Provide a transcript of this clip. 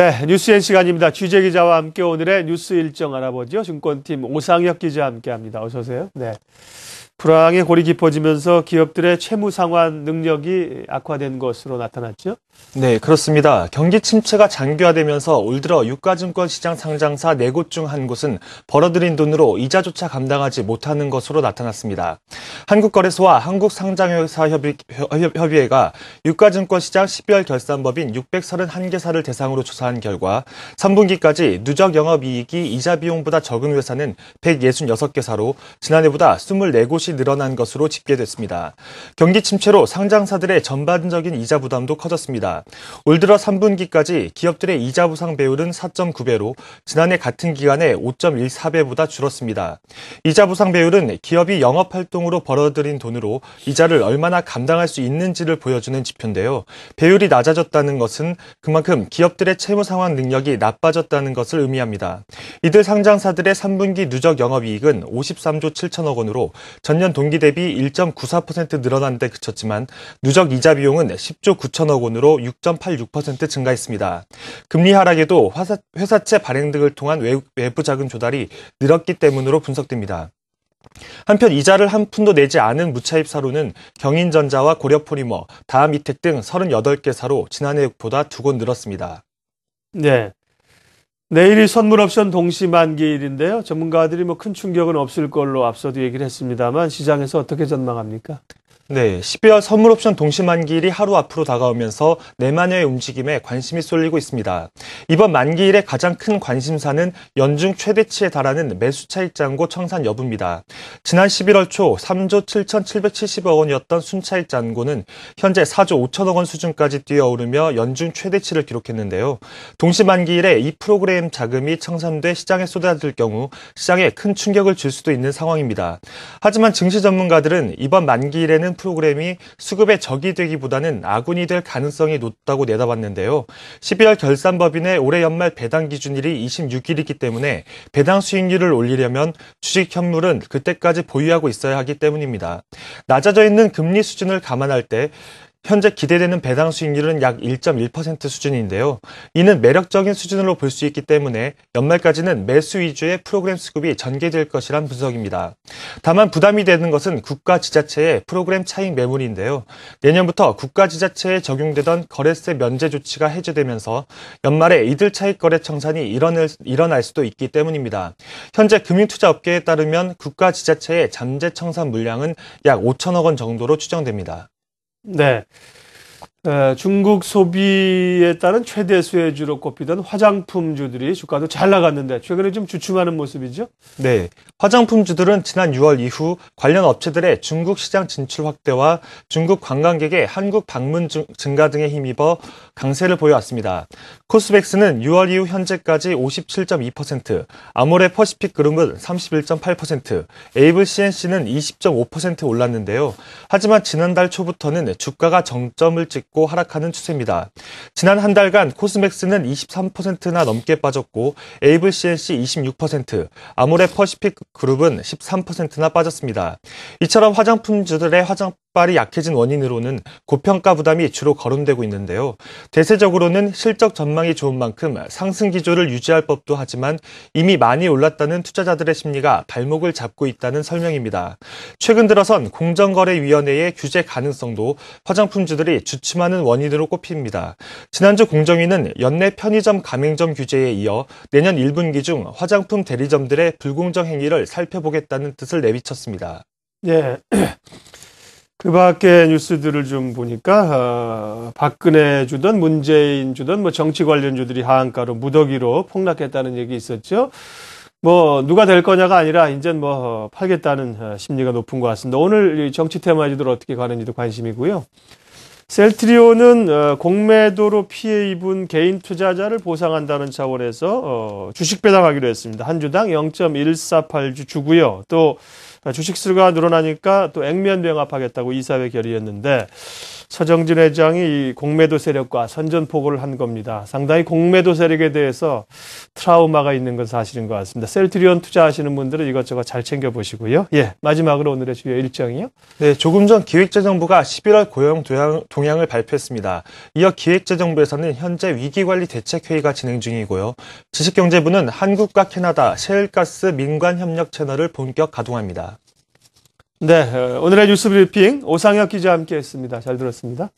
네, 뉴스엔 시간입니다. 취재기자와 함께 오늘의 뉴스 일정 알아보죠. 증권팀 오상혁 기자와 함께합니다. 어서 오세요. 네, 불황의 골이 깊어지면서 기업들의 채무 상환 능력이 악화된 것으로 나타났죠. 네, 그렇습니다. 경기 침체가 장기화되면서 올 들어 유가증권 시장 상장사 4곳 중 한 곳은 벌어들인 돈으로 이자조차 감당하지 못하는 것으로 나타났습니다. 한국거래소와 한국상장회사협의회가 유가증권 시장 12월 결산법인 631개사를 대상으로 조사한 결과 3분기까지 누적 영업이익이 이자 비용보다 적은 회사는 166개사로 지난해보다 24곳이 늘어난 것으로 집계됐습니다. 경기 침체로 상장사들의 전반적인 이자 부담도 커졌습니다. 올 들어 3분기까지 기업들의 이자 보상 배율은 4.9배로 지난해 같은 기간에 5.14배보다 줄었습니다. 이자 보상 배율은 기업이 영업활동으로 벌어들인 돈으로 이자를 얼마나 감당할 수 있는지를 보여주는 지표인데요. 배율이 낮아졌다는 것은 그만큼 기업들의 채무 상환 능력이 나빠졌다는 것을 의미합니다. 이들 상장사들의 3분기 누적 영업이익은 53조 7천억 원으로 전년 동기 대비 1.94% 늘어난 데 그쳤지만 누적 이자 비용은 10조 9천억 원으로 6.86% 증가했습니다. 금리 하락에도 회사채 발행 등을 통한 외부 자금 조달이 늘었기 때문으로 분석됩니다. 한편 이자를 한 푼도 내지 않은 무차입사로는 경인전자와 고려포리머, 다음이택 등 38개사로 지난해보다 2곳 늘었습니다. 네. 내일이 선물옵션 동시만기일인데요. 전문가들이 큰 충격은 없을 걸로 앞서도 얘기를 했습니다만 시장에서 어떻게 전망합니까? 네, 12월 선물옵션 동시만기일이 하루 앞으로 다가오면서 내마녀의 움직임에 관심이 쏠리고 있습니다. 이번 만기일의 가장 큰 관심사는 연중 최대치에 달하는 매수 차익 잔고 청산 여부입니다. 지난 11월 초 3조 7,770억 원이었던 순차익 잔고는 현재 4조 5천억 원 수준까지 뛰어오르며 연중 최대치를 기록했는데요. 동시만기일에 이 프로그램 자금이 청산돼 시장에 쏟아질 경우 시장에 큰 충격을 줄 수도 있는 상황입니다. 하지만 증시 전문가들은 이번 만기일에는 프로그램이 수급의 적이 되기보다는 아군이 될 가능성이 높다고 내다봤는데요. 12월 결산법인의 올해 연말 배당 기준일이 26일이기 때문에 배당 수익률을 올리려면 주식 현물은 그때까지 보유하고 있어야 하기 때문입니다. 낮아져 있는 금리 수준을 감안할 때 현재 기대되는 배당 수익률은 약 1.1% 수준인데요. 이는 매력적인 수준으로 볼 수 있기 때문에 연말까지는 매수 위주의 프로그램 수급이 전개될 것이란 분석입니다. 다만 부담이 되는 것은 국가 지자체의 프로그램 차익 매물인데요. 내년부터 국가 지자체에 적용되던 거래세 면제 조치가 해제되면서 연말에 이들 차익 거래 청산이 일어날 수도 있기 때문입니다. 현재 금융투자업계에 따르면 국가 지자체의 잠재 청산 물량은 약 5천억 원 정도로 추정됩니다. 네. 중국 소비에 따른 최대 수혜주로 꼽히던 화장품주들이 주가도 잘 나갔는데 최근에 좀 주춤하는 모습이죠? 네, 화장품주들은 지난 6월 이후 관련 업체들의 중국 시장 진출 확대와 중국 관광객의 한국 방문 증가 등에 힘입어 강세를 보여왔습니다. 코스백스는 6월 이후 현재까지 57.2%, 아모레 퍼시픽 그룹은 31.8%, 에이블 CNC는 20.5% 올랐는데요. 하지만 지난달 초부터는 주가가 정점을 찍고 하락하는 추세입니다. 지난 한 달간 코스맥스는 23%나 넘게 빠졌고 에이블 CNC 26%, 아모레 퍼시픽 그룹은 13%나 빠졌습니다. 이처럼 화장품주들의 화장빨이 약해진 원인으로는 고평가 부담이 주로 거론되고 있는데요. 대세적으로는 실적 전망이 좋은 만큼 상승 기조를 유지할 법도 하지만 이미 많이 올랐다는 투자자들의 심리가 발목을 잡고 있다는 설명입니다. 최근 들어선 공정거래위원회의 규제 가능성도 화장품주들이 주춤하는 원인으로 꼽힙니다. 지난주 공정위는 연내 편의점 가맹점 규제에 이어 내년 1분기 중 화장품 대리점들의 불공정 행위를 살펴보겠다는 뜻을 내비쳤습니다. 예. 그 밖에 뉴스들을 좀 보니까 박근혜 주든 문재인 주든 정치 관련주들이 하한가로 무더기로 폭락했다는 얘기 있었죠. 누가 될 거냐가 아니라 이제 팔겠다는 심리가 높은 것 같습니다. 오늘 정치 테마주들 어떻게 가는지도 관심이고요. 셀트리온은 공매도로 피해 입은 개인 투자자를 보상한다는 차원에서 주식 배당하기로 했습니다. 한 주당 0.148주 주고요. 또 주식 수가 늘어나니까 또 액면 병합하겠다고 이사회 결의했는데 서정진 회장이 이 공매도 세력과 선전포고를 한 겁니다. 상당히 공매도 세력에 대해서 트라우마가 있는 건 사실인 것 같습니다. 셀트리온 투자하시는 분들은 이것저것 잘 챙겨보시고요. 예, 마지막으로 오늘의 주요 일정이요. 네, 조금 전 기획재정부가 11월 고용 동향을 발표했습니다. 이어 기획재정부에서는 현재 위기관리 대책회의가 진행 중이고요. 지식경제부는 한국과 캐나다 셰일가스 민관협력 채널을 본격 가동합니다. 네, 오늘의 뉴스 브리핑 오상혁 기자와 함께했습니다. 잘 들었습니다.